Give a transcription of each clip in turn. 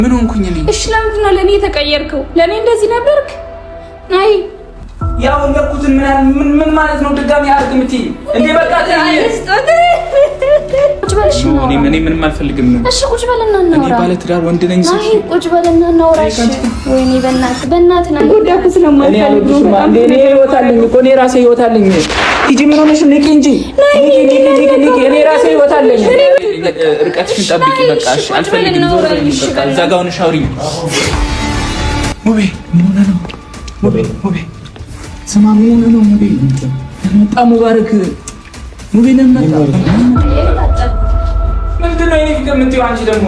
ምን ሆንኩኝ እኔ? እሺ ለምንድን ነው ለኔ የተቀየርከው? ለኔ እንደዚህ ነበርክ? አይ ያው ለቁትን ምን ማለት ነው? ድጋሚ አርግ ምትይ እንዴ? በቃ ቁጭ በልሽ ነው። እኔ ምንም አልፈልግም። እሺ ቁጭ በልና እናውራ። እኔ ባለ ትዳር ወንድ ነኝ። አይ ቁጭ በልና እናውራ። እሺ ወይኔ በእናትህ ነው ጉዳዩ ስለማልፈልግ እኔ ህይወት አለኝ እኮ እኔ ራሴ ህይወት አለኝ። ሂጂ ምን ሆነሽ? ንቂ እንጂ ንቂ። እኔ ራሴ ህይወት አለኝ። ርቀትሽን ጠብቂ። በቃ እሺ አልፈልግም። በቃ እዛ ጋር ሆነሽ አውሪኝ። ሙቤ ምን ሆነ ነው? ሙቤ ስማ ምን ሆነ ነው? ሙቤ መጣ ሙባረክ። ሙቤ ለምን መጣ? ምንድን ነው የኔ ፍቅር የምትይው አንቺ ደግሞ?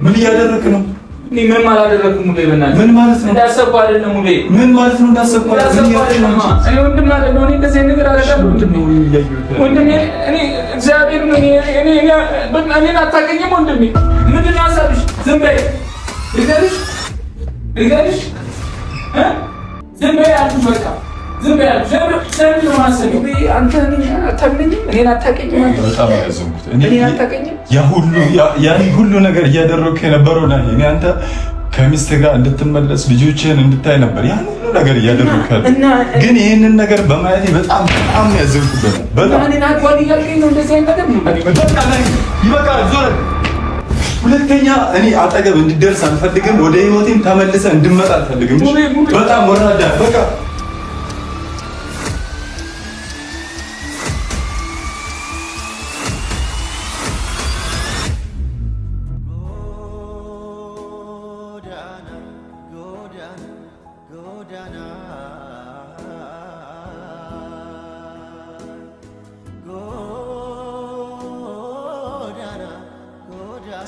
ምን እያደረክ ነው? እኔ ምንም አላደረኩም ሙቤ። በእናትህ ምን ማለት ነው? እንዳሰብኩ አይደለም ሙቤ። ምን ማለት ነው እንዳሰብኩ አይደለም? እኔ ወንድም አይደለም። እኔ እንደዚህ ነገር አላደረኩም ወንድሜ። እኔ እግዚአብሔር ነው። እኔ አታውቅኝም ወንድሜ። ምንድን ነው ሀሳብሽ? ዝም በይ ልንገርሽ ዝም በይ አልኩሽ። በቃ ዝም በይ አልኩሽ። ለምን ነው የማስበው? አንተ አታውቅኝም፣ እኔን አታውቅኝም። በጣም ያዘንኩት እኔን አታውቅኝም። ያን ሁሉ ነገር እያደረግኩ የነበረው እኔ አንተ ከሚስት ጋር እንድትመለስ ልጆችህን እንድታይ ነበር ያን ሁሉ ነገር እያደረግኩ ያለው። ግን ይህንን ነገር በማየቴ በጣም ያዘንኩበት። በጣም እኔን አትዋል እያልከኝ ነው እንደዚህ አይነት ነገር። ይበቃል። ዞር ሁለተኛ እኔ አጠገብ እንድደርስ አልፈልግም። ወደ ህይወቴም ተመልሰ እንድመጣ አልፈልግም። በጣም ወራዳ በቃ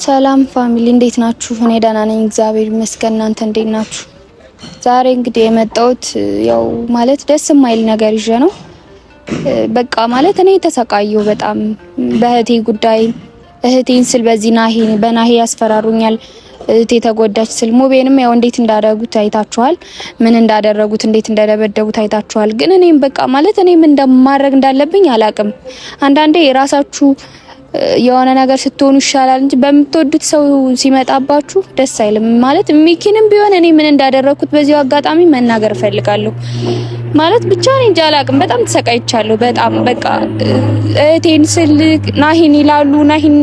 ሰላም ፋሚሊ እንዴት ናችሁ? እኔ ደህና ነኝ እግዚአብሔር ይመስገን። እናንተ እንዴት ናችሁ? ዛሬ እንግዲህ የመጣሁት ያው ማለት ደስ የማይል ነገር ይዤ ነው። በቃ ማለት እኔ ተሰቃየሁ በጣም በእህቴ ጉዳይ። እህቴን ስል በናሂ ያስፈራሩኛል። እህቴ ተጎዳች ስል ሙቤንም ያው እንዴት እንዳደረጉት አይታችኋል። ምን እንዳደረጉት እንዴት እንደደበደቡት አይታችኋል። ግን እኔም በቃ ማለት እኔም እንደማድረግ እንዳለብኝ አላቅም። አንዳንዴ የራሳችሁ የሆነ ነገር ስትሆኑ ይሻላል እንጂ በምትወዱት ሰው ሲመጣባችሁ ደስ አይልም። ማለት ሚኪንም ቢሆን እኔ ምን እንዳደረኩት በዚሁ አጋጣሚ መናገር ፈልጋለሁ። ማለት ብቻ እኔ እንጃ አላቅም። በጣም ተሰቃይቻለሁ። በጣም በቃ እህቴን ስል ናሂን ይላሉ፣ ናሂን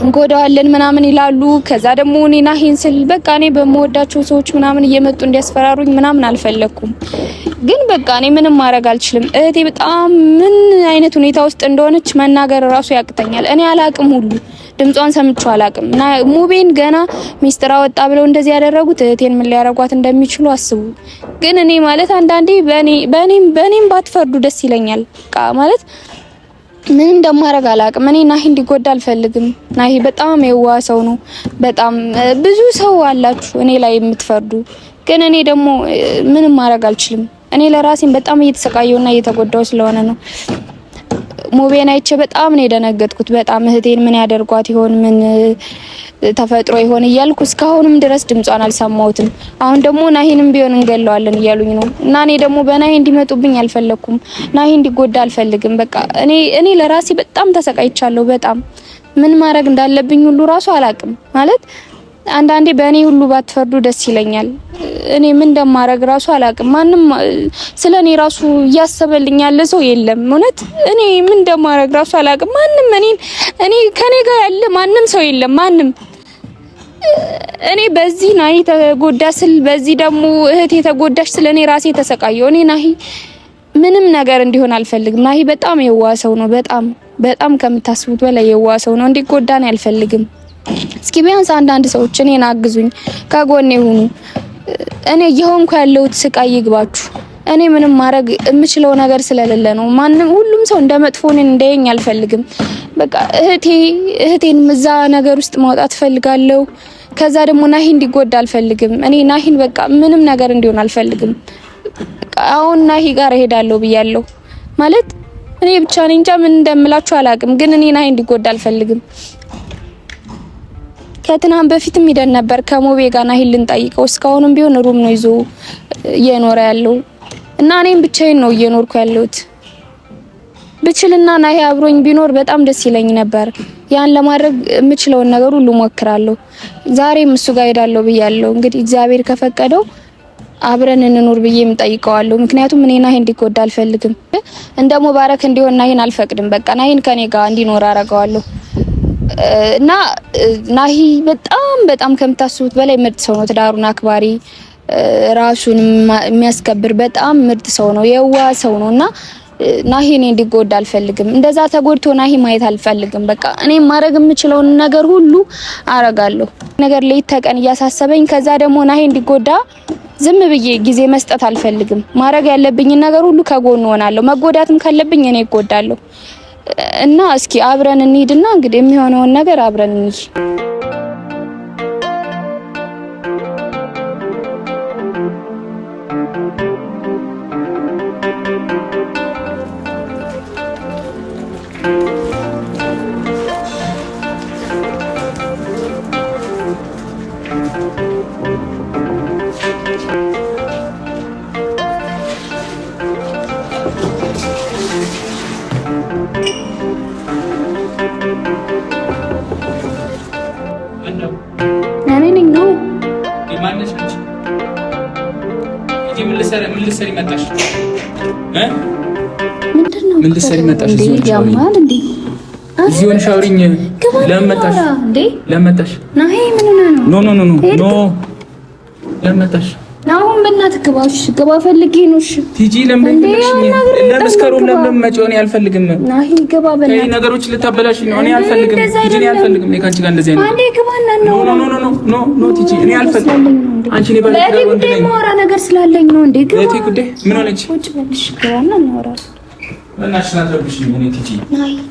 እንጎዳዋለን ምናምን ይላሉ። ከዛ ደግሞ እኔ ናሂን ስል በቃ እኔ በመወዳቸው ሰዎች ምናምን እየመጡ እንዲያስፈራሩኝ ምናምን አልፈለኩም። ግን በቃ እኔ ምንም ማድረግ አልችልም። እህቴ በጣም ምን አይነት ሁኔታ ውስጥ እንደሆነች መናገር ራሱ ያቅተኛል። እኔ አላቅም፣ ሁሉ ድምጿን ሰምቼው አላቅም። እና ሙቤን ገና ሚስጥር አወጣ ብለው እንደዚህ ያደረጉት እህቴን ምን ሊያረጓት እንደሚችሉ አስቡ። ግን እኔ ማለት አንዳንዴ በኔም ባትፈርዱ ደስ ይለኛል። በቃ ማለት ምን እንደማደርግ አላቅም። እኔ ናሂ እንዲጎዳ አልፈልግም። ናሂ በጣም የዋህ ሰው ነው። በጣም ብዙ ሰው አላችሁ እኔ ላይ የምትፈርዱ። ግን እኔ ደግሞ ምንም ማድረግ አልችልም። እኔ ለራሴን በጣም እየተሰቃየውና እየተጎዳው ስለሆነ ነው። ሙቤን አይቼ በጣም ነው የደነገጥኩት። በጣም እህቴን ምን ያደርጓት ይሆን ምን ተፈጥሮ ይሆን እያልኩ እስካሁንም ድረስ ድምጿን አልሰማሁትም። አሁን ደግሞ ናሂንም ቢሆን እንገለዋለን እያሉኝ ነው። እና እኔ ደግሞ በናሂ እንዲመጡብኝ አልፈለኩም። ናሂ እንዲጎዳ አልፈልግም። በቃ እኔ ለራሴ በጣም ተሰቃይቻለሁ። በጣም ምን ማድረግ እንዳለብኝ ሁሉ ራሱ አላቅም። ማለት አንዳንዴ በእኔ ሁሉ ባትፈርዱ ደስ ይለኛል። እኔ ምን እንደማደርግ ራሱ አላቅም። ማንም ስለኔ ራሱ እያሰበልኝ ያለ ሰው የለም። እውነት እኔ ምን እንደማደርግ ራሱ አላቅም። ማንም እኔ ከኔ ጋር ያለ ማንም ሰው የለም። ማንም እኔ በዚህ ናሂ ተጎዳ ስል በዚህ ደግሞ እህቴ ተጎዳሽ ስለ እኔ ራሴ ተሰቃየሁ። እኔ ናሂ ምንም ነገር እንዲሆን አልፈልግም። ናሂ በጣም የዋህ ሰው ነው። በጣም ከምታስቡት በላይ የዋህ ሰው ነው። እንዲጎዳ ነው አልፈልግም። እስኪ ቢያንስ አንዳንድ ሰዎች እኔን አግዙኝ፣ ከጎኔ ሁኑ። እኔ እየሆንኩ ያለሁት ስቃይ ይግባችሁ። እኔ ምንም ማድረግ የምችለው ነገር ስለሌለ ነው። ሁሉም ሰው እንደ መጥፎ እኔን እንዳየኝ አልፈልግም። በቃ እህቴን እዛ ነገር ውስጥ ማውጣት ፈልጋለሁ። ከዛ ደግሞ ናሂ እንዲጎዳ አልፈልግም። እኔ ናሂን በቃ ምንም ነገር እንዲሆን አልፈልግም። አሁን ናሂ ጋር እሄዳለሁ ብያለሁ። ማለት እኔ ብቻ ነኝ እንጃ ምን እንደምላችሁ አላቅም። ግን እኔ ናሂ እንዲጎዳ አልፈልግም። ከትናንት በፊትም ሄደን ነበር ከሙቤ ጋር ናሂን ልንጠይቀው። እስካሁንም ቢሆን ሩም ነው ይዞ እየኖረ ያለው እና እኔም ብቻዬን ነው እየኖርኩ ያለሁት። ብችልና ናሂ አብሮኝ ቢኖር በጣም ደስ ይለኝ ነበር። ያን ለማድረግ የምችለውን ነገር ሁሉ ሞክራለሁ። ዛሬም እሱ ጋር ሄዳለሁ ብያለሁ። እንግዲህ እግዚአብሔር ከፈቀደው አብረን እንኖር ብዬም ጠይቀዋለሁ። ምክንያቱም እኔ ናሂ እንዲጎዳ አልፈልግም። እንደ ሙባረክ እንዲሆን ናሂን አልፈቅድም። በቃ ናሂን ከኔ ጋር እንዲኖር አደርገዋለሁ እና ናሂ በጣም ከምታስቡት በላይ ምርጥ ሰው ነው። ትዳሩን አክባሪ፣ ራሱን የሚያስከብር በጣም ምርጥ ሰው ነው። የዋህ ሰው ነውና ናሂ እኔ እንዲጎዳ አልፈልግም። እንደዛ ተጎድቶ ናሂ ማየት አልፈልግም። በቃ እኔ ማድረግ የምችለውን ነገር ሁሉ አረጋለሁ። ነገር ሌት ተቀን እያሳሰበኝ ከዛ ደግሞ ናሂ እንዲጎዳ ዝም ብዬ ጊዜ መስጠት አልፈልግም። ማድረግ ያለብኝ ነገር ሁሉ ከጎን ሆናለሁ። መጎዳትም ካለብኝ እኔ እጎዳለሁ እና እስኪ አብረን እንሂድና እንግዲህ የሚሆነውን ነገር አብረን እንሂድ። ምን ልትሰሪ መጣሽ? እዚህ ሆነሽ አውሪኝ። ለምን መጣሽ? ናሂ ምን ሆነ ነው? ኖ ለምን መጣሽ? አሁን በእናትህ ግባሽ፣ ግባ ፈልጌ ነው። እሺ ቲጂ ለምን ለመስከሩም ለምን መጪውን አልፈልግም። ናሂ ግባ በእናትህ ነገሮች ልታበላሽ ነው። እኔ አልፈልግም ቲጂ፣ እኔ አልፈልግም። እኔ ካንቺ ጋር እንደዚህ አይነት አንዴ ግባና ነው። ኖ ቲጂ፣ እኔ አልፈልግም። አንቺ ነው ባለሽ ጉዳይ ማውራ ነገር ስላለኝ ነው። እንዴ ግባ። ለቴ ጉዳይ ምን ሆነች? ቁጭ በልሽ፣ ግባና እናወራለን። በእናትሽ ናትረብሽ ነው። እኔ ቲጂ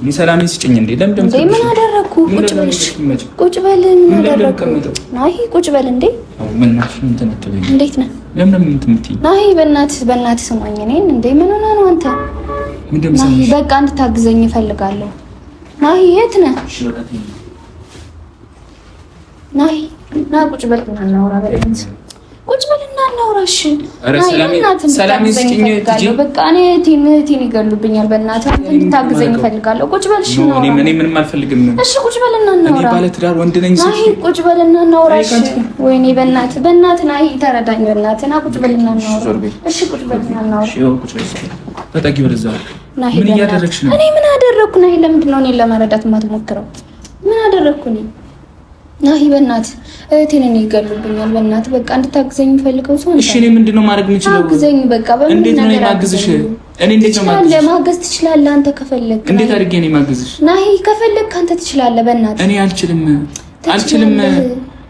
እኔ ሰላም ስጭኝ። እንዴ ለምን ምን አደረኩ? ቁጭ በልሽ፣ ቁጭ በል። ምን አደረኩ? ናሂ ቁጭ በል። እንዴ በእናትሽ ምን ተነጥለኝ? እንዴት ነህ? ለምን የምትምትይ? ናሂ በእናትህ ስማኝ። እኔን እንዴ ምን ሆነ ነው አንተ? ናሂ በቃ እንድታግዘኝ እፈልጋለሁ። ናሂ የት ነህ? ናሂ ና ቁጭ በልና እናውራ። ቁጭ በልና እናውራ። እሺ ሰላም ስጭኝ ቲጂ። በቃ እኔ እህቴን ይገሉብኛል። በእናትህ እንድታግዘኝ እፈልጋለሁ። ቁጭ በል። እሺ እኔ ምንም አልፈልግም። እሺ ቁጭ በልና እናውራ። እኔ ባለ ትዳር ወንድ ነኝ። ናሂ ቁጭ በልና እናውራ። እሺ ወይኔ በእናትህ ናሂ ተረዳኝ። በእናትህ ና ቁጭ በልና እናውራ። እሺ ቁጭ በልና እናውራ። እሺ ቁጭ በል። ተጠጊ ወደዛ። ምን እያደረግሽ ነው? እኔ ምን አደረኩ? ናሂ ለምንድን ነው እኔን ለመረዳት የማትሞክረው? ምን አደረኩ እኔ? ናሂ በእናትህ እህቴን ይገሉብኛል። በእናትህ በቃ እንድታግዘኝ የምፈልገው ሰው። እሺ እኔ ምንድነው ማድረግ የምችለው? አግዘኝ በቃ። እንዴት ነው የማግዝሽ? እኔ እንዴት ነው ማግዝሽ? ማገዝ ትችላለህ አንተ ከፈለክ። እንዴት አድርጌ ነው የማግዝሽ? ናሂ ከፈለክ አንተ ትችላለህ። በእናትህ እኔ አልችልም።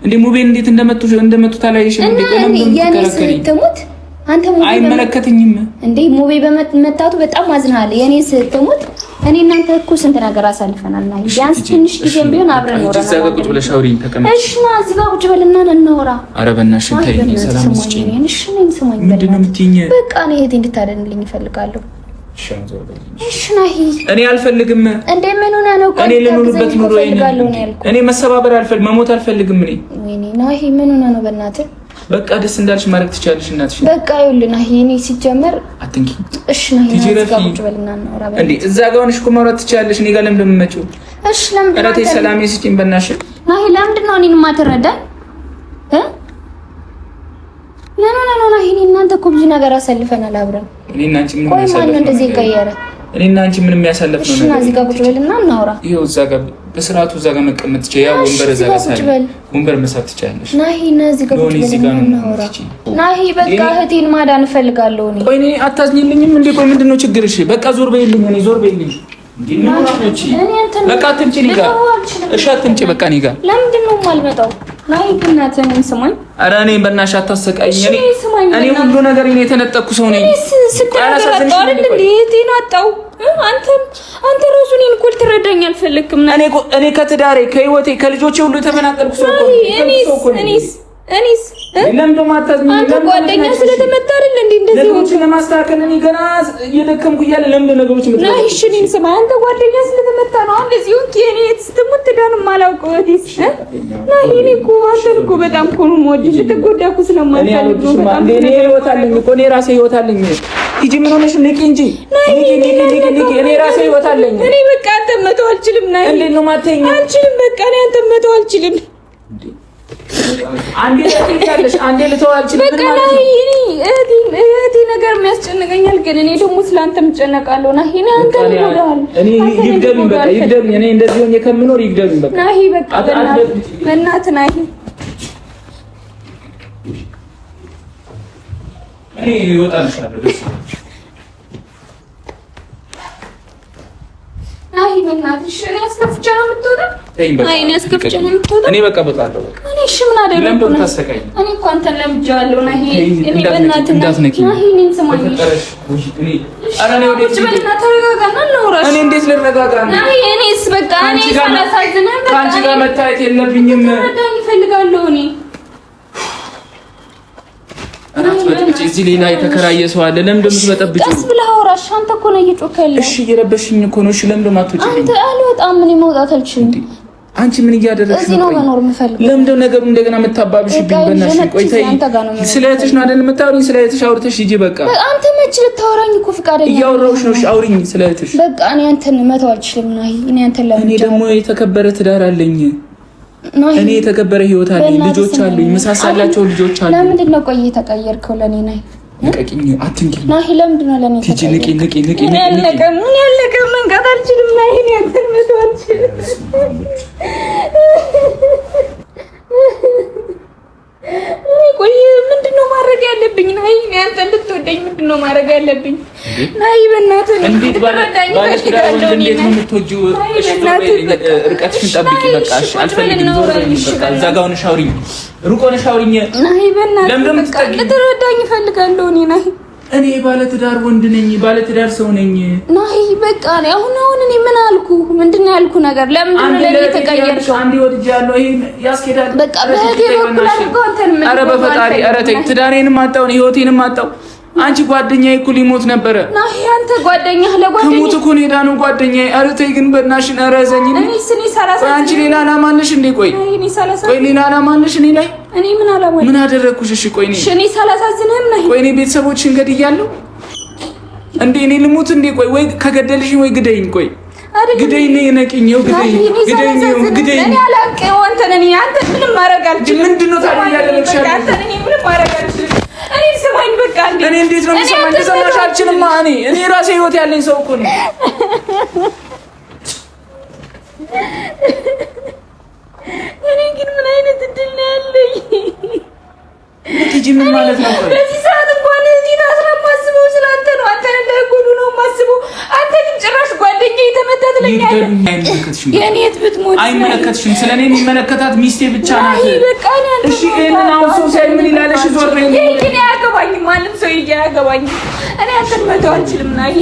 እንዴ ሙቤን እንዴት እንደመቱ ታላየሽም? እንዴ ቆም ትሙት አንተ ሙቤ አይመለከተኝም። እንዴ ሙቤ በመታቱ በጣም አዝናለሁ። የኔ ስትሙት እኔ እናንተ እኮ ስንት ነገር አሳልፈናል። ናሂ ቢያንስ ትንሽ ጊዜም ቢሆን አብረን ኖረናል። እዛ ጋር ቁጭ ብለሽ አውሪኝ፣ ተቀመጭ። እሺ ና እዚህ ጋር ቁጭ በልና እናውራ። ኧረ በእናትሽ ተይኝ፣ ሰላም ስጪኝ። እሺ ነኝ ስማኝ። ምንድን ነው የምትይኝ? በቃ እኔ እህቴ እንድታደንልኝ እፈልጋለሁ። እሺ ናሂ እኔ አልፈልግም። እንዴ ምን ሆነ ነው? እኔ ልኑርበት ኑሮ እኔ መሰባበር አልፈልግም፣ መሞት አልፈልግም። ወይኔ ናሂ ምን ሆነ ነው? በእናትህ በቃ ደስ እንዳልሽ ማድረግ ትችያለሽ። እናትሽ በቃ ይኸውልህ ናሂ እኔ ሲጀመር አትንኪ። እሺ ናሂ ቁጭ በልና እናውራ። እንዴ እዛ ጋር ሆነሽ እኮ ማውራት ትችያለሽ። እኔ ጋር ለምን እንደምትመጪው? እሺ ለምን እረቴ ሰላም ስጪኝ በእናትሽ። ናሂ ለምንድን ነው እኔን የማትረዳኝ? ምን ሆነ ነው ናሂ? እናንተ እኮ ብዙ ነገር አሳልፈናል አብረን። እኔ እና አንቺ ምን ያሳልፈናል? እንደዚህ ቀየረ። እኔ እና አንቺ ምንም ያሳለፍነው ነገር። እሺ እዚህ ጋር ቁጭ በልና እናውራ። ይኸው እዛ ጋር በስርዓቱ እዛ ጋር መቀመጥ ትችያለሽ። ያው ወንበር እዛ ጋር ሳይሆን ወንበር መሳብ ትችያለሽ። ናሂ እና እዚህ ጋር ቁጭ በልና እናውራ። ናሂ በቃ እህቴን ማዳን እፈልጋለሁ እኔ። ቆይ እኔ አታዝኝልኝም እንዴ? ቆይ ምንድን ነው ችግርሽ? በቃ ዞር በይልኝ። እኔ ዞር በይልኝ። በቃ አትምጪ እኔ ጋር። እሺ አትምጪ በቃ እኔ ጋር። ለምንድን ነው የማልመጣው? ናሂ በእናትህ እኔን ስማኝ። ኧረ እኔ በእናትሽ አታሰቃይኝ። እኔ ሁሉ ነገር እኔ የተነጠቅኩ ሰው ነኝ። አንተ ራሱ እኔን እኮ ልትረዳኝ አልፈለግክም። እኔ ከትዳሬ ከህይወቴ ከልጆቼ ሁሉ የተፈናቀልኩ ሰው እኮ ነኝ። እኔስ ለምን ማታዝኝ? አንተ ጓደኛ ስለተመታ አይደል እንዴ? እንደዚህ ነገሮችን ለማስተካከል እኔ ገና እየደከምኩ እያለ ለምን ነገሮች መጣ? ናሂ እሺ እኔን ስማ። አንተ ጓደኛ ስለተመታ ነው አሁን ለዚህ ወንክ የኔ ስትሞት ትዳንም አላውቀው እዲስ ናሂ እኔ እኮ አንተን እኮ በጣም እኮ ነው የምወድህ። ልትጎዳ እኮ ስለማልፈልግ ነው። እኔ ህይወት አለኝ እኮ እኔ ራሴ ህይወት አለኝ። ሂጂ ምን ሆነሽ? ንቂ እንጂ ንቂ። እኔ ራሴ ህይወት አለኝ። እኔ በቃ አንተ መተው አልችልም። ናይ እንዴት ነው ማተኛ? አልችልም። በቃ እኔ አንተ መተው አልችልም። አንዴ ለጥቂያለሽ አንዴ ልተው አልችልም። በቃ ናይ እህቴ ነገር የሚያስጨንቀኛል፣ ግን እኔ ደግሞ ስላንተም እጨነቃለሁ። ናይ እኔ አንተ ይጎዳል። እኔ ይግደሉኝ፣ በቃ ይግደሉኝ። እኔ እንደዚህ ሆኜ ከምኖር ይግደሉኝ። በቃ ናይ በቃ በእናትህ ናይ እኔ ይወጣልሻለሁ። ደስ ናይ በእናትሽ እኔ አስከፍቼ ነው የምትወጣው? አይ እኔ አስከፍቼ ነው የምትወጣው? እኔ በቃ እወጣለሁ። በቃ እኔ እሺ ምን አደረኩ? ለምን ታሰቃይ? እኔ እኮ አንተን ለምጄዋለሁ። ናይ እኔ በእናትህ እንዳትነኪ። ናይ እኔን ስማኝ። እኔ እንዴት ልረጋጋ ነው? ናይ እኔስ በቃ እኔ ሳላሳዝንህ በቃ ከአንቺ ጋር መታየት የለብኝም። ረዳኝ እፈልጋለሁ እኔ አራት በጥብጭ እዚህ ሌላ የተከራየ ሰው አለ። ለምን እንደምትበጠብጭ ቀስ ብለህ አውራሽ። አንተ እኮ ነው እየጮክ ያለው። እሺ እየረበሽኝ እኮ ነው። እሺ ለምን እንደማትወጪልኝ? አንተ አልወጣም። ምን መውጣት አልችልም። አንቺ ምን እያደረግሽ ነው? መኖር የምፈልገው። ለምን እንደው ነገሩ እንደገና የምታባብሽብኝ? በእናትሽ ቆይ ተይ። ስለ እህትሽ ነው አይደል የምታወሪኝ? ስለ እህትሽ አውርተሽ ሂጂ በቃ። አንተ መች ልታወራኝ እኮ ፍቃደኛ እያወራሁሽ ነው። እሺ አውሪኝ ስለ እህትሽ። በቃ እኔ አንተን መተው አልችልም። ናይ እኔ አንተን ለምን እኔ ደግሞ የተከበረ ትዳር አለኝ። እኔ የተከበረ ህይወት አለኝ። ልጆች አሉኝ። መሳሳላቸው ልጆች አሉኝ። ለምንድን ነው ቆይ የተቀየርከው? ለኔ ናይ ንቀቂኝ፣ አትንኪኝ። ናይ ለምንድን ነው ለኔ ትጂ ንቂ ምን ያለቀ መንቀጥ አልችልም። ናይ እኔ አንተን መተው አልችልም። ቆይ ምንድነው ማድረግ ያለብኝ? ናይ እኔ አንተ እንድትወደኝ ምንድነው ማድረግ ያለብኝ? ናይ በእናትህ እንዴት ባለሽ እንዴት ነው የምትወጂው? እሺ ርቀትሽን ጠብቂ በቃ። እሺ አልፈልግም። ዞር በይ በቃ። እዛ ጋር ሆነሽ አውሪኝ፣ ሩቅ ሆነሽ አውሪኝ። ናይ በእናትህ በቃ ልትረዳኝ እፈልጋለሁ። እኔ ባለትዳር ወንድ ነኝ፣ ባለትዳር ሰው ነኝ። ናይ በቃ ነው። አሁን እኔ ምን አልኩ? ምንድነው ያልኩ ነገር? ለምንድን ነው ለኔ ተቀየርከው? አንዴ ወድጃለሁ። ይሄ ያስኬዳል። በቃ በህቴ በኩል አድርገው አንተን ምን? ኧረ በፈጣሪ ኧረ ተይ። ትዳሬንም አጣው፣ ህይወቴንም አጣው። አንቺ ጓደኛዬ እኮ ሊሞት ነበረ። ናይ አንተ ጓደኛህ ለጓደኛዬ ከሞት እኮ ነው ሄዳ ነው ጓደኛዬ። ኧረ ተይ ግን በእናትሽ ኧረ ዘኝ። እኔ ሰላሳ አንቺ ሌላ አላማ አለሽ እንዴ? ቆይ ቆይ ሌላ አላማ አለሽ እኔ ላይ? እኔ ምን አላማ ምን አደረኩሽ? እሺ ቆይ እኔ ሳላሳዝንህም ነኝ። ቆይ እኔ ቤተሰቦችን ገድያለሁ እንዴ? እኔ ልሙት እንዴ? ቆይ ወይ ከገደልሽኝ ወይ ግደይኝ። ቆይ ግደይኝ ነኝ ነቅኝው ግደይኝ እኔ አላውቅም። አንተ ምንም ማድረግ አልችልም። ምንድነው ታዲያ ያደረግሽ? አንተ እኔ ምንም ማድረግ አልችልም። እኔ ስማኝ በቃ እንዴ። እኔ እንዴት ነው የምሰማኝ? ተሰማሽ? አልችልም። እኔ ራሴ ህይወት ያለኝ ሰው እኮ ነኝ። እኔ ግን ምን አይነት እድል ነው ያለኝ? ልጅ ምን ማለት ነው? በዚህ ሰዓት እንኳን እዚህ ታስራ ማስበው ስላንተ ነው። አንተን እንዳይጎዱ ነው ማስበው። አንተ ግን ጭራሽ ጓደኛዬ ተመታ ትለኛለህ። የኔት ብትሞት አይመለከትሽም። ስለኔ የሚመለከታት ሚስቴ ብቻ ናት። እሺ እኔን አሁን ሰው ሳይ ምን ይላል? እሺ ዞር በይ። ይሄን አያገባኝም። ማንም ሰው አያገባኝም። እኔ አንተን መተው አልችልም። ናይ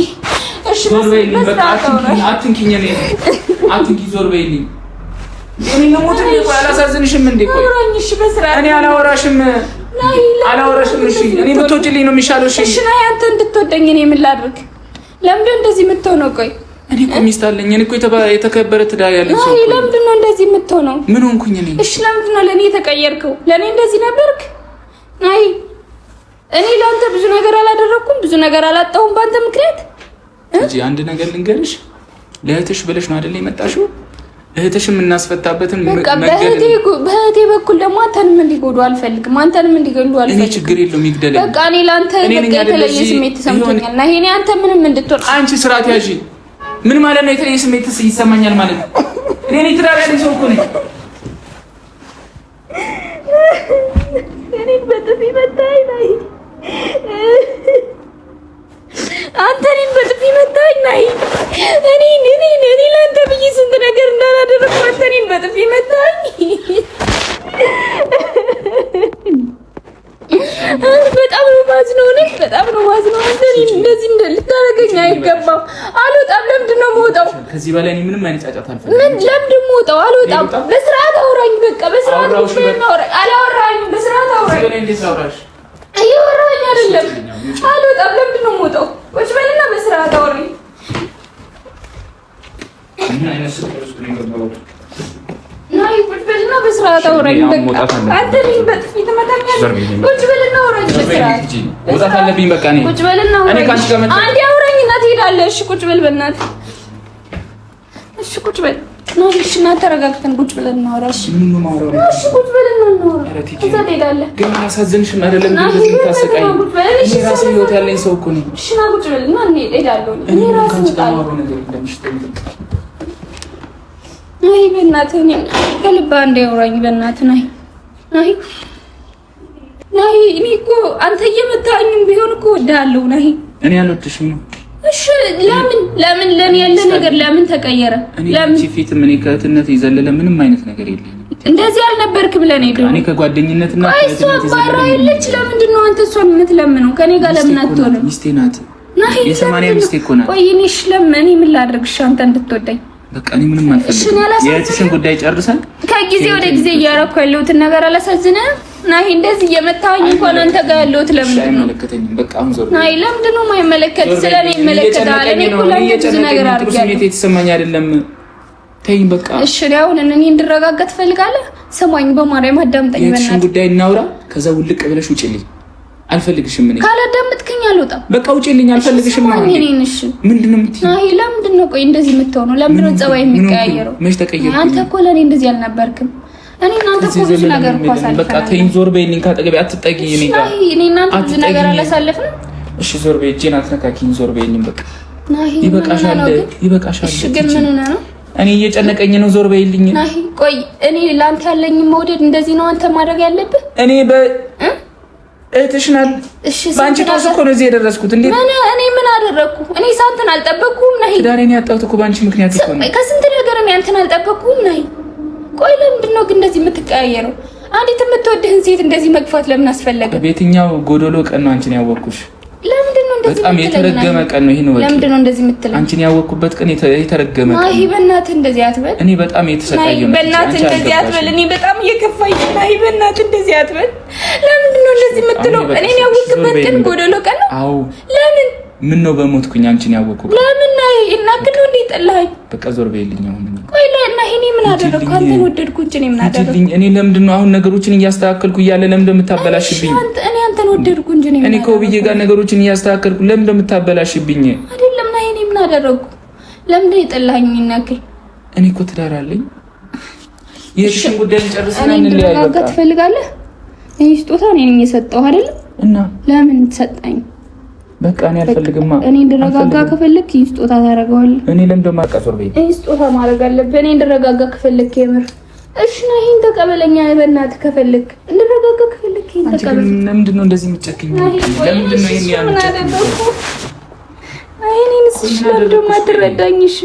እሺ ዞር በይልኝ በቃ። አትንኪኝ፣ እኔ አትንኪ፣ ዞር በይልኝ። እኔ ልሞት እንዴ? ቆይ አላሳዝንሽም እንዴ? ቆይ እሺ በስርዓት እኔ አላወራሽም። እሺ እኔ ብትወጪልኝ ነው የሚሻለው። እሺ ናይ አንተ እንድትወደኝ እኔ ምን ላድርግ? ለምንድን እንደዚህ የምትሆነው? ቆይ እኔ እኮ ሚስት አለኝ። እኔ እኮ የተከበረ ትዳር ያለኝ ሰው። አይ ለምንድን ነው እንደዚህ የምትሆነው? ምን ሆንኩኝ እኔ? እሺ ለምንድን ነው ለኔ የተቀየርከው? ለኔ እንደዚህ ነበርክ? አይ እኔ ለአንተ ብዙ ነገር አላደረኩም፣ ብዙ ነገር አላጣሁም በአንተ ምክንያት እንጂ። አንድ ነገር ልንገርሽ፣ ለእህትሽ ብለሽ ነው አይደል የመጣሽው? እህትሽም እናስፈታበትን በእህቴ በኩል ደግሞ አንተንም እንዲጎዱ አልፈልግም። አንተንም እንዲገሉ አልፈልግም። እኔ ችግር የለውም ይግደለኝ። በቃ እኔ ለአንተ የተለየ ስሜት ተሰምቶኛል እና እኔ አንተ ምንም እንድትወር አንቺ ስርዓት ያዢ። ምን ማለት ነው የተለየ ስሜት ይሰማኛል ማለት ነው? እኔ ትዳር ያለኝ ሰው እኮ ነኝ። እኔ በጥፊ መታኝ ናይ አንተ እኔን በጥፊ መታኝ ናይ እኔ ለአንተ ብዬ ስንት ነገር እንዳላደረኩ አንተ እኔን በጥፊ መታኝ። በጣም ነው ማዝነው፣ እውነት በጣም ነው ማዝነው። አንተ እኔን እንደዚህ ልታደርገኝ አይገባም። አልወጣም። ለምንድን ነው የምወጣው? ከዚህ በላይ እኔ ምንም አይነት ጫጫታ አልፈልግም። ምን ለምንድን ነው የምወጣው? አልወጣም። በስርዓት አውራኝ። በቃ በስርዓት አውራኝ። አላወራኝም። በስርዓት አውራኝ። እንዴት ላውራሽ? እያወራኝ አይደለም። አልወጣም። ለምንድን ነው የምወጣው? ቁጭ በልና በስርዓት አውራኝ። ምን አይነት ስልክ ነው የገባው? ናይ ቁጭ በልና በስርዓት አውራኝ። በቃ አንተ ልጅ በጥፊ ትመታኛለህ። ቁጭ በልና አውራኝ በስርዓት። መውጣት አለብኝ በቃ እኔ ቁጭ በልና አውራኝ። እኔ ካንቺ ጋር አንዴ አውራኝ እና ትሄዳለህ። እሺ ቁጭ በል በእናትህ። እሺ ቁጭ በል ነው። እሺ እና ተረጋግተን ቁጭ ብለን እናውራ። እሺ ምን ነው ማውራው? እሺ ቁጭ ብለን እናውራ። እዛ ትሄዳለህ። ግን አሳዝንሽም አይደለም እንደዚህ ታሰቃይ። እኔ ራሴ ህይወት ያለኝ ሰው እኮ ነኝ። እሺ ና ቁጭ በል እና እሄዳለሁ። እኔ ራሴ እወጣለሁ። አይ በእናትህ እኔ ከልባ እንዳያወራኝ በእናትህ ናይ ናይ ናይ። እኔ እኮ አንተ እየመታኝም ቢሆን እኮ እወድሃለሁ ናይ። እኔ አልወድሽም ነው። እሺ ለምን ለኔ ያለ ነገር ለምን ተቀየረ? ለምን ፊት ምን ከእህትነት ይዘለለ ምንም አይነት ነገር የለም። እንደዚህ አልነበርክም ለኔ ደግሞ። እኔ ከጓደኝነትና ከእህትነት ይዘለለ አይደለች። ለምንድን ነው አንተ እሷን የምትለምነው? ከኔ ጋር ለምን አትሆንም? ሚስቴ ናት። የሰማንያ ሚስቴ እኮ ናት። ቆይ እኔ እሺ ለምን እኔ ምን ላድርግሽ አንተ እንድትወደኝ? በቃ እኔ ምንም አልፈልግም። የእህትሽን ጉዳይ ጨርሰን ከጊዜ ወደ ጊዜ እያደረኩ ያለሁትን ነገር አላሳዝንህም? ናይ እንደዚህ እየመታኝ እንኳን አንተ ጋር ያለሁት ለምንድን ነው? በቃ አሁን ዞር ናይ ለምንድን ነው የማይመለከት? ስለኔ ይመለከታል። እኔ እኮ ለብዙ ነገር አድርጋለሁ። ስሜት የተሰማኝ አይደለም። ተይኝ በቃ እሺ። አሁን እኔ እንድረጋጋ ትፈልጋለህ? ሰማኝ፣ በማርያም አዳምጠኝ። የእህትሽን ጉዳይ እናውራ። ከዛ ውልቅ ብለሽ ውጪልኝ። አልፈልግሽም። እኔ ካላዳመጥከኝ አልወጣም። በቃ ውጪልኝ። አልፈልግሽም ነው። ምንድን ነው የምትይኝ? ናይ ለምንድን ነው ቆይ እንደዚህ የምትሆነው? ለምንድን ነው ጸባይ የሚቀያየረው? መች ተቀየርኩኝ? አንተ እኮ ለኔ እንደዚህ አልነበርክም። እኔ እናንተ እኮ ብዙ ነገር እኮ አሳልፈናል። በቃ ተይኝ፣ ዞር በይልኝ። ካጠገቤ አትጠጊ። እኔ ጋር እኔ እናንተ ብዙ ነገር አላሳለፍንም። እሺ ዞር በይ። እጄን አትነካኪኝ። ዞር በይልኝ። በቃ ይበቃሻል፣ ይበቃሻል። እሺ ግን ምን ሆነ ነው? እኔ እየጨነቀኝ ነው። ዞር በይልኝ። ናይ ቆይ እኔ ላንተ ያለኝ መውደድ እንደዚህ ነው አንተ ማድረግ ያለብህ? እኔ እህትሽናል። በአንቺ ጦስ እኮ ነው እዚህ የደረስኩት። እንዴ እኔ ምን አደረኩ? እኔ ሳንተን አልጠበቅኩም። ናይ ትዳሬን ያጣሁት እኮ በአንቺ ምክንያት እኮ ነው። ከስንት ነገር እኔ አንተን አልጠበቅኩም። ናይ ቆይ ለምንድን ነው ግን እንደዚህ የምትቀያየረው? አንዲት የምትወድህን ሴት እንደዚህ መግፋት ለምን አስፈለገ? በየትኛው ጎዶሎ ቀን ነው አንቺን ያወቅኩሽ? ለምንድን ነው እንደዚህ በጣም የተረገመ ቀን ነው። ይሄን ወቂ ለምንድን ነው እንደዚህ የምትለው? አንቺን ያወቅኩበት ቀን የተረገመ ቀን። አይ በእናትህ እንደዚህ አትበል። እኔ በጣም የተሰቃየሁ ነው። በእናትህ እንደዚህ አትበል። እኔ በጣም እየከፋኝ ነው። አይ በእናትህ እንደዚህ አትበል። ለምንድን ነው እንደዚህ የምትለው? እኔን ያወቅበት ቀን ጎዶሎ ቀን ነው። አዎ ለምን ምን ነው በሞትኩኝ አንቺን ያወቅኩት? ለምን ናይ እናክል ነው እንዴ ጠላኝ? በቃ ዞር በይልኝ። አሁን ቆይ ለና እኔ ምን አደረኩ? አንተን ወደድኩ እንጂ እኔ ምን አደረኩ? እኔ ለምንድን ነው አሁን ነገሮችን እያስተካከልኩ እያለ ለምን እንደምታበላሽብኝ? እኔ አንተን ወደድኩ እንጂ እኔ ከውብዬ ጋር ነገሮችን እያስተካከልኩ ለምን እንደምታበላሽብኝ? አይደለም ናይ እኔ ምን አደረኩ? ለምን የጠላኝ እናክል? እኔ እኮ ትዳር አለኝ። የሽን ጉዳይ ጨርሰና እንለያይ። በቃ ትፈልጋለህ? እኔ ስጦታ ነኝ የሰጠው አይደል? እና ለምን ተሰጠኝ? በቃ እኔ አልፈልግማ። እኔ እንድረጋጋ ከፈለክ ይሄን ስጦታ ታደርገዋለህ። እኔ ለምን እንደማቀሰር በይ። ይሄን ስጦታ ማድረግ አለብህ። እኔ እንድረጋጋ ከፈለክ የምር እሺ፣ ነው ይሄን ተቀበለኛ። በእናትህ ከፈለክ እንድረጋጋ ከፈለክ ይሄን ተቀበል። ለምንድን ነው እንደዚህ የምትጨክኝ? ለምንድን ነው ይሄን ያልጨክኝ? አይኔን ስለምን ደግሞ አትረዳኝ? እሺ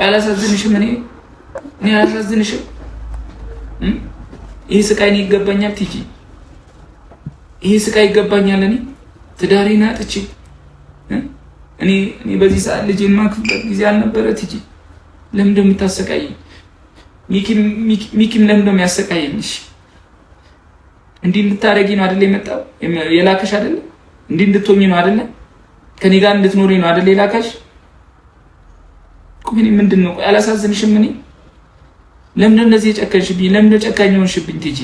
አላሳዝንሽም? እኔ አላሳዝንሽም? ይሄ ስቃይ ነው ይገባኛል? ትጂ ይሄ ስቃይ ይገባኛል? እኔ ትዳሬን አጥቼ እኔ በዚህ ሰዓት ልጄን ማክፍበት ጊዜ አልነበረ። ትጂ ለምን እንደምታሰቃይ ሚኪም ለምን እንደሚያሰቃየኝ? እሺ እንዲህ እንድታረጊ ነው አይደል የመጣው የላከሽ አይደል? እንዲህ እንድትሆኚ ነው አይደል? ከኔ ጋር እንድትኖሪ ነው አይደል የላከሽ? ቆይ ምንድን ነው? ቆይ አላሳዝንሽም? እኔ ለምን እንደዚህ የጨከንሽብኝ? ለምን ጨካኝ ሆንሽብኝ? ትጂ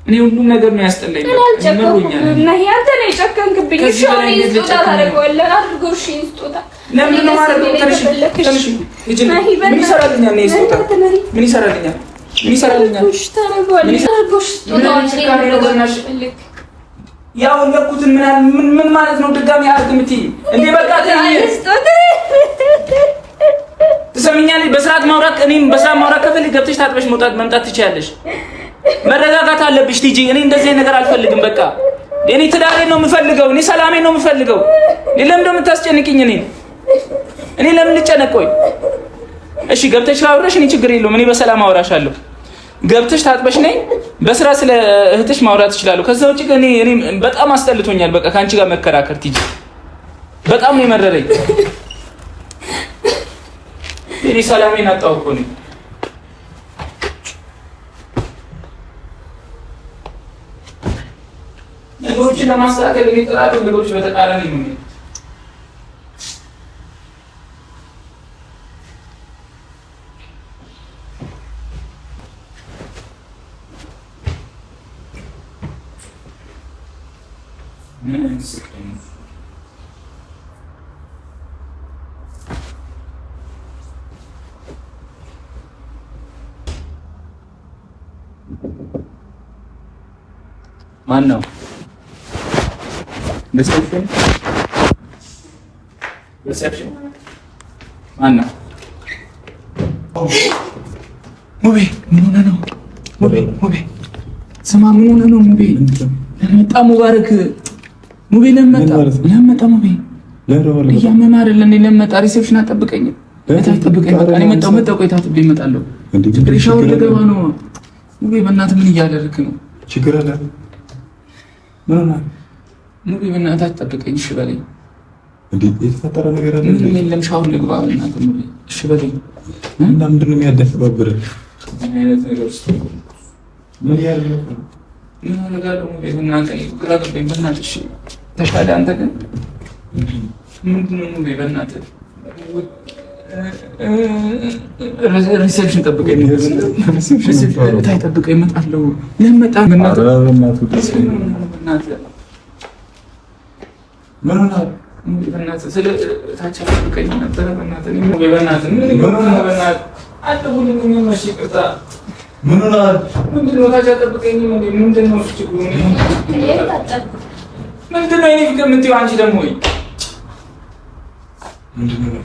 እኔ ሁሉም ነገር ነው ያስጠላኝ። እና ያንተ ነው የጨከንክብኝ። እሺ አሁን ስጦታ ታደርገዋለህ። አድርገው። እሺ ስጦታ ለምን ነው ማድረግ? ትንሽ ምን ይሰራልኛል? እኔ ስጦታ ምን ይሰራልኛል? ምን ይሰራልኛል? እሺ ታደርገዋለህ። አድርገው። ስጦታ ያው ለኩትን ምን ማለት ነው? ድጋሚ አድርግ የምትይኝ እንዴ? በቃ ትሰሚኛለሽ? በስርዓት ማውራት እኔም በስርዓት ማውራት ከፈልግ ገብተሽ ታጥበሽ መምጣት ትችያለሽ። መረጋጋት አለብሽ ቲጂ። እኔ እንደዚህ ነገር አልፈልግም። በቃ እኔ ትዳሬን ነው የምፈልገው። እኔ ሰላሜን ነው የምፈልገው። ለምን ደም ታስጨንቂኝ? እኔ ለምን ልጨነቅ? ቆይ እሺ ገብተሽ አውራሽ፣ እኔ ችግር የለውም። እኔ በሰላም አውራሻለሁ። ገብተሽ ታጥበሽ ነኝ። በስራ ስለ እህትሽ ማውራት እችላለሁ። ከዛ ውጪ እኔ በጣም አስጠልቶኛል። በቃ ካንቺ ጋር መከራከር ቲጂ በጣም ነው የመረረኝ። እኔ ሰላሜን አጣሁ እኮ ነው። ነገሮችን ለማስተካከል የሚጥራሉ ነገሮች በተቃራኒ ነው። ማን ነው? ሪሴፕሽን ማን ነው? ሙቤ ምን ሆነህ ነው? ሙቤ ስማ፣ ምን ሆነህ ነው? ሙቤ ለመጣ ሙባረክ ሙቤ ለመጣ ሙቤ እያመመህ አይደለ እንዴ? ለመጣ ሪሴፕሽን አጠብቀኝ፣ እታች ጠብቀኝ። በቃ እኔ መጣሁ ቆይታ ትብኝ እመጣለሁ። ሻወር ልገባ ነው። ሙቤ በእናትህ ምን እያደረክ ነው? ችግር አለ? ምን ሆነህ? ሙቤ በእናትህ አትጠብቀኝ፣ እሺ በለኝ። እንዴ የተፈጠረ ነገር አለ? ምንም የለም፣ ሻወር ልግባ በእናትህ ሙቤ፣ እሺ በለኝ። እና ምንድን ነው የሚያደፍባብህ? ምን አይነት ነገር ውስጥ ምን ያለው ምን ነገር ነው? ሙቤ በእናትህ ግራ ገባኝ። በእናትህ እሺ ተሻለ? አንተ ግን ምንድን ነው ሙቤ በእናትህ? ሪሴፕሽን ጠብቀኝ፣ ሪሴፕሽን ታይ ጠብቀኝ፣ እመጣለሁ። ለመጣ በእናትህ ምን ሆነ? በእናትህ ስለ ታች ጠብቀኝ ነበረ። በእናትህ ሙቤ በእናትህ ምን ነው? በእናትህ አትቡልኝ ነው። እሺ ይቅርታ። ምን ሆነ? ምንድን ነው? ታች ጠብቀኝ። ምንድን ነው ችግሩ? ምንድን ነው የኔ ፍቅር የምትይው አንቺ ደግሞ? ወይ ምንድን ነው?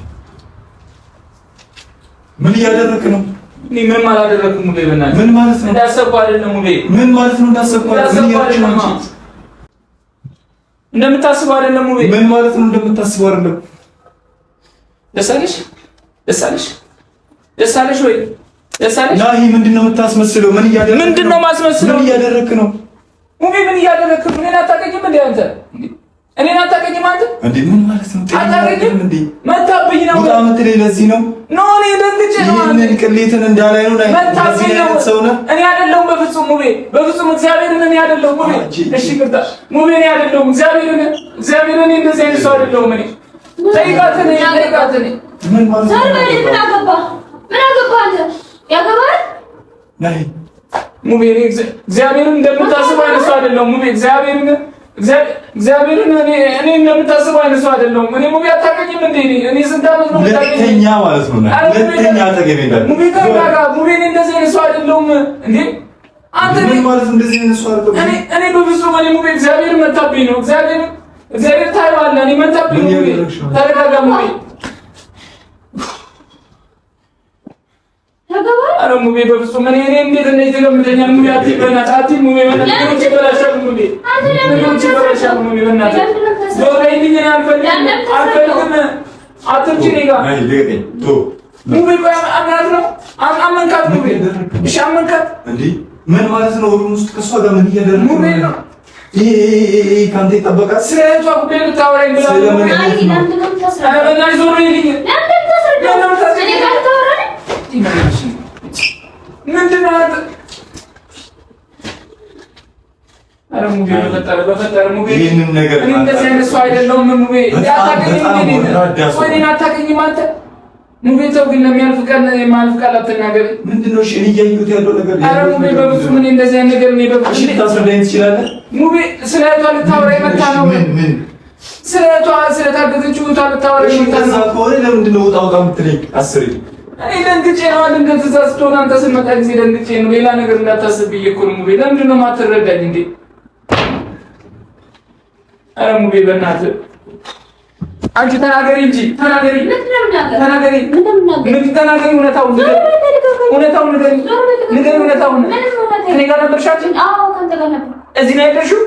ምን እያደረክ ነው? እኔ ምንም አላደረኩም ሙቤ በእናትህ። ምን ማለት ነው? እንዳሰብኩ አይደለም ሙቤ። ምን ማለት ነው? እንዳሰብኩ አይደለም። እንደምታስበው አይደለም ሙቤ። ምን ማለት ነው? እንደምታስበው አይደለም። ደስ አለሽ? ደስ አለሽ? ደስ አለሽ ወይ? ደስ አለሽ? ናሂ ምንድን ነው የምታስመስለው? ምን እያደረክ ነው? ምንድን ነው ማስመስለው? ምን እያደረክ ነው? ሙቤ ምን እያደረክ ነው? እኔን አታውቀኝም እንዴ አንተ? እኔን አታውቀኝም አንተ? እንዴ ምን ማለት ነው? አታውቀኝም እንዴ? መታብኝ ነው ቦታ የምትለኝ ለዚህ ነው? ኖ እኔ ደንግጬ ነው። ይሄንን ቅሌትን እንዳላይ ነው። መታብኝ ነው። እኔ አይደለሁም በፍጹም ሙቤ፣ በፍጹም እግዚአብሔርን እኔ አይደለሁም ሙቤ። እሺ ይቅርታ ሙቤ፣ እኔ አይደለሁም እግዚአብሔርን እኔ እንደዚህ አይነት ሰው አይደለሁም። እኔ ጠይቃት እኔ ምን ማለት ነው? ምን አገባህ አንተ? ያገባል ናይ ሙቤ፣ እኔ እግዚአብሔርን እንደምታስበው አይነት ሰው አይደለሁም ሙቤ። እግዚአብሔርን እኔ እንደምታስበው አይነት ሰው አይደለሁም። እኔ ሙቤ አታውቀኝም እንዴ? እኔ ስንት ዓመት ነው ሁለተኛ ማለት ነው? ሁለተኛ አጠገቤ እንዳለ ሙቤ ተረጋጋ ሙቤ። እኔ እንደዚህ አይነት ሰው አይደለሁም እንዴ አንተ። ምን ማለት ነው? እንደዚህ አይነት ሰው አይደለሁም እኔ በፍጹም። እኔ ሙቤ እግዚአብሔርን መታብኝ ነው። እግዚአብሔር ታይዋለህ። እኔ መታብኝ ነው ሙቤ። ተረጋጋ ሙቤ። ኧረ ሙቤ በፍጹም እኔ እንዴት እንደዚህ ተገምተኛል? ሙቤ አትይ በእናትህ አትይ ሙቤ በእናትህ ይበላሻል ሙቤ ይበላሻል ሙቤ በእናትህ ዞር በይልኝ። እኔ አልፈልግም አትምጪ እኔ ጋር ሙቤ። ቆይ አምናት ነው አመንካት ሙቤ። እሺ አመንካት እንዴ? ምን ማለት ነው? ሩም ውስጥ ከእሷ ጋር ምን እያደረግህ ሙቤ ነው? ይሄ ከአንተ ይጠበቃል። ስለ እሷ ጉዳይ ልታወራኝ ብላ ኧረ በእናትሽ ዞር በይልኝ። ምንድን ነው አንተ? ኧረ ሙቤ በፈጠረ ሙቤ፣ ይሄንን ነገር እኔ እንደዚህ አይነት ሰው አይደለሁም ሙቤ። እኔን አታውቀኝም አንተ ሙቤ። ተው ግን ለሚያልፍ ቀን የማያልፍ ቃል አትናገር። ምንድን ነው? እሺ እኔ እያየሁት ያለው ነገር ኧረ ሙቤ በፍጹም እኔ እንደዚህ አይነት ነገር እኔ በፍጹም። እሺ ልታስረዳኝ ትችላለህ ሙቤ? ስለ እህቷ ልታወራኝ መጣ ነው? ስለ እህቷ ስለታገዘችው እህቷ ልታወራኝ መጣ ነው? ከሆነ ለምንድን ነው ውጣ ውጣ የምትለኝ? አስሬ እኔ ደንግጬ ነው። ድንገት ትእዛዝ ስትሆን አንተ ስትመጣ ጊዜ ደንግጬ ነው። ሌላ ነገር እንዳታስብ ብዬሽ እኮ ነው ሙቤ። ለምንድን ነው የማትረዳኝ እንዴ? ኧረ ሙቤ በእናትህ አንቺ ተናገሪ እንጂ ተናገሪ። ተናገሪ እውነታውን እኔ ጋር ነበርሽ አንቺ? እዚህ ነው ያለሽው?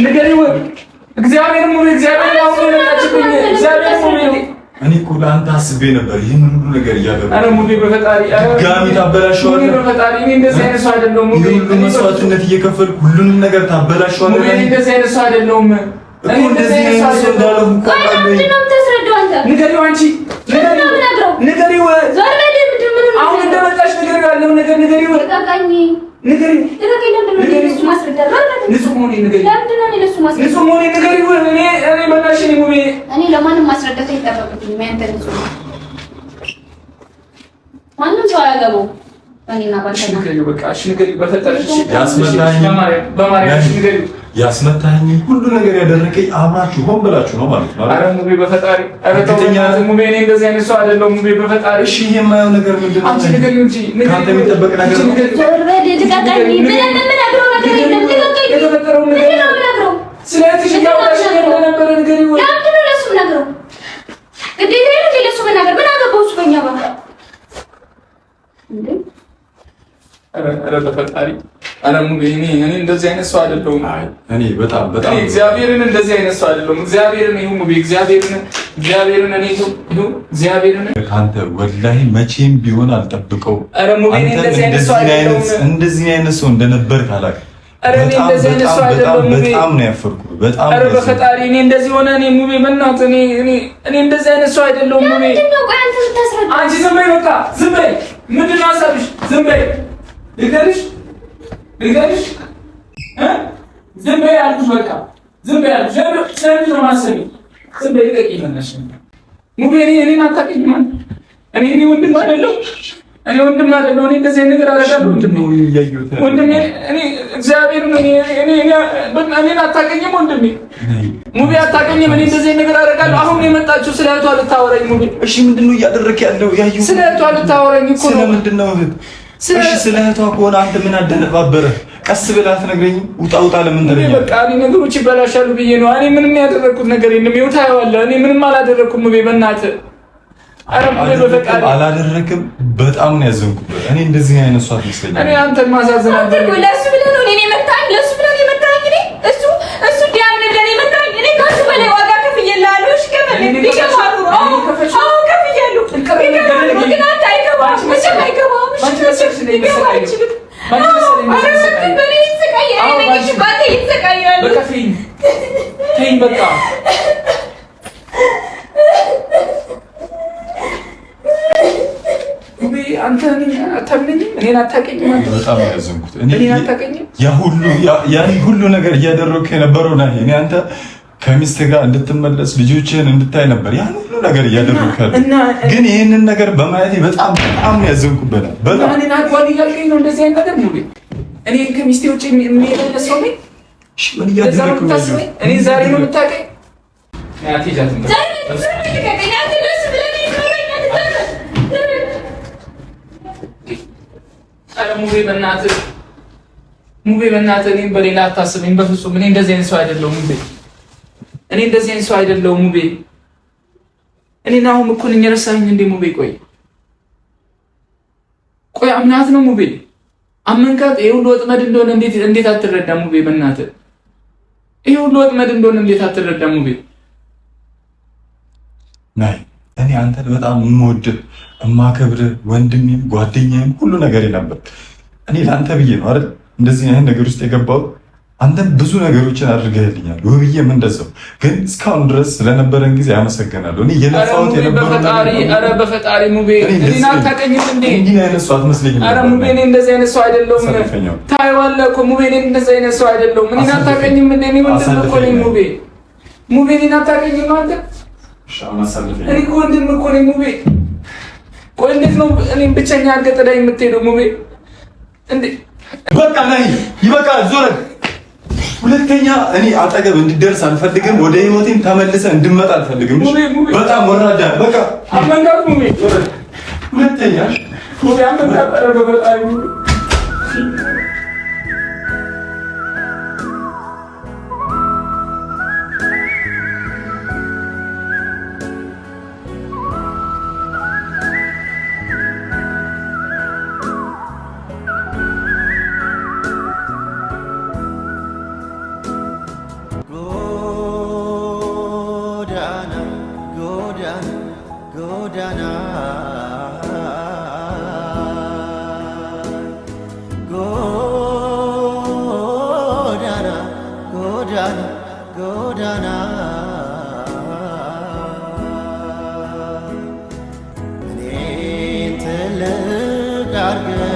ንገሪው። እግዚአብሔር ሙቤ፣ እግዚአብሔር ነው የመጣችብኝ። እግዚአብሔር ሙቤ፣ እኔ እኮ ለአንተ አስቤ ነበር ይሄን ሁሉ ነገር እያደረኩ። ኧረ ሙቤ በፈጣሪ ጋሚ ታበላሽዋለህ። ሙቤ በፈጣሪ እኔ እንደዚህ አይነት ሰው አይደለሁም ሙቤ። ሁሉ መስዋዕትነት እየከፈልኩ ሁሉንም ነገር ታበላሽዋለህ። ሙቤ እኔ እንደዚህ አይነት ሰው አይደለሁም። እኔ እንደዚህ አይነት ሰው እንዳልሆንኩ ንገሪው። አንቺ ንገሪው። አሁን እንደመጣሽ ንገሪው። ያለውን ነገር ንገሪው። ንገሪው። ንጹህ መሆኔን ንገሪው። እኔ በእናትሽ እኔ ሙቤ እኔ ለማንም ማስረዳት አይጠበቅብኝም። ያንተ ንጹህ ማንም ሰው አያገባው። እኔና ባንተና ንገሪው። በቃ እሺ ንገሪው። በፈጠረሽ ያስመላኝ በማርያም ንገሪው። ያስመታኝ ሁሉ ነገር ያደረገኝ አብራችሁ ሆን ብላችሁ ነው ማለት ነው። አረ ሙቤ በፈጣሪ አረ ተውኛ ሙቤ እኔ እንደዚህ አይነት ሰው አይደለሁም ሙቤ በፈጣሪ እሺ የማየው ነገር ምንድነው አንቺ ነገር እንጂ ካንተ የሚጠበቅ ነገር ነው የተፈጠረው ነገር ስለዚህ ያውቃሽ ነበር ነገር ይወጣ ለምንድነው ለሱ ነገር ግዴታ ነው ለሱ ነገር ምን አገባው እሱ በእኛ ባካ እንዴ አረ በፈጣሪ አረ ሙቤ እኔ እንደዚህ አይነት ሰው አይደለሁም እኔ በጣም እግዚአብሔርን እንደዚህ አይነት ሰው አይደለሁም እግዚአብሔርን ይሁን ሙቤ እግዚአብሔርን እኔ ይሁን እግዚአብሔርን ካንተ ወላሂ መቼም ቢሆን አልጠብቀው አረ ሙቤ እንደዚህ አይነት ሰው አይደለሁም እንደዚህ አይነት ሰው እንደነበር ካላክ አረ እኔ እንደዚህ አይነት ሰው አይደለሁም ሙቤ በጣም ነው ያፈርኩት በጣም አረ በፈጣሪ እኔ እንደዚህ ሆነ እኔ ሙቤ መናት እኔ እንደዚህ አይነት ሰው አይደለሁም ሙቤ ምንድነው ቆይ አንተ ስታስረዳ አንቺ ዝም በይ በቃ ዝም በይ ምንድነው ሀሳብሽ ዝም በይ ልንገርሽ ዝም በይ አልኩሽ በቃ ዝም በይ አልኩሽ ስለምን ነው ማሰቢ ዝም በይ ልቀቂ መነሽ ሙቤ እኔን አታውቂኝም እኔ ወንድም አይደለሁ እኔ እንደዚህ ነገር አደረጋለሁ ወንድሜ እኔ እግዚአብሔርን እኔን አታውቂኝም ወንድሜ ሙቤ አታውቂኝም እኔ እንደዚህ ነገር አደረጋለሁ አሁን የመጣችው ስለ እህቷ ልታወራኝ ሙቤ እሺ ምንድነው እያደረክ ያለው ያዩ ስለ እህቷ ልታወራኝ እኮ ነው ስለምንድነው እሺ ስለ እህቷ ከሆነ አንተ ምን አደነባበረ ቀስ ብለህ አትነግረኝም ውጣ ለምን ተለኛ በቃ እኔ ነገሮች ይበላሻሉ ብዬ ነው እኔ ምንም ያደረኩት ነገር የለም ይውታ ያዋለ እኔ ምንም አላደረኩም ሙቤ በእናትህ አረ ሙቤ በቃ አላደረክም በጣም ነው ያዘንኩበት እኔ እንደዚህ አይነት ሰው አትመስለኝም እኔ አንተን ማሳዘን አንተ ለሱ ብለህ ነው እኔ መታኝ ለሱ ብለህ ነው መታኝ እሱ ዲያምን እንደኔ መታኝ እኔ ከሱ በላይ ዋጋ ከፍዬልሃለሁ እሺ ከፈለክ ቢከፋሉ አዎ ከፍያለሁ ግን አንተ አይገባም መቼም አይገባም በቃ አንተ እኔን አታውቅኝም በጣም ያዘንኩት ያን ሁሉ ነገር እያደረግክ የነበረው ና እኔ አንተ ከሚስት ጋር እንድትመለስ ልጆችህን እንድታይ ነበር ያን ሁሉ ነገር እያደረግክ ግን ይህንን ነገር በማየቴ በጣም ያዘንኩበት በጣም እኔን አግባል እያልከኝ ነው እንደዚህ አይነት ነገር ሙቤ እኔ ከሚስቴ ውጭ የሚሄድ ሰው ነኝ ምን እያደረግክ ነው እኔ ዛሬ ነው የምታውቀኝ አረ ሙቤ በእናትህ እኔን በሌላ አታስበኝ በፍጹም እኔ እንደዚህ አይነት ሰው አይደለሁም ሙቤ እኔና አሁን እኮ ነኝ ረሳኸኝ እንዴ ሙቤ ቆይ አምናት ነው ሙቤ አመንካት ይሄ ሁሉ ወጥመድ እንደሆነ እንዴት አትረዳም ሙቤ በእናትህ ይሄ ሁሉ ወጥመድ እንደሆነ እንዴት አትረዳም ሙቤ ናይ እኔ አንተን በጣም የምወድህ የማከብርህ ወንድሜም ጓደኛዬም ሁሉ ነገር ነበር እኔ ለአንተ ብዬ ነው አይደል እንደዚህ አይነት ነገር ውስጥ የገባሁት አንተም ብዙ ነገሮችን አድርገህልኛል ውብዬም እንደዛው ግን እስካሁን ድረስ ስለነበረን ጊዜ አመሰግናለሁ እኔ የለፋሁት ኧረ በፈጣሪ ሙቤ እኔን አታውቀኝም እንዴ እንዲህ አይነት ሰው አትመስለኝም ኧረ ሙቤ እኔ እንደዚህ አይነት ሰው አይደለሁም ታይዋለህ እኮ ሙቤ እኔ እንደዚህ አይነት ሰው አይደለሁም እኔን አታውቀኝም እንዴ እኔ ወንድም እኮ ነኝ ሙቤ እኔን አታውቀኝም አንተ እኔ እኮ ወንድም እኮ ነኝ ሙቤ ቆይ እንዴት ነው እኔን ብቸኛ አድርገህ ጥለኸኝ የምትሄደው ሙቤ እንዴ በቃ ናይ ይበቃል ዞር ሁለተኛ እኔ አጠገብ እንድደርስ አልፈልግም ወደ ህይወቴም ተመልሰህ እንድመጣ አልፈልግም በጣም ወራዳ በቃ አመንጋር ሙቤ ሁለተኛ ሙቤ አመንጋር በፈጣሪ እኔ ትልቅ አድርገህ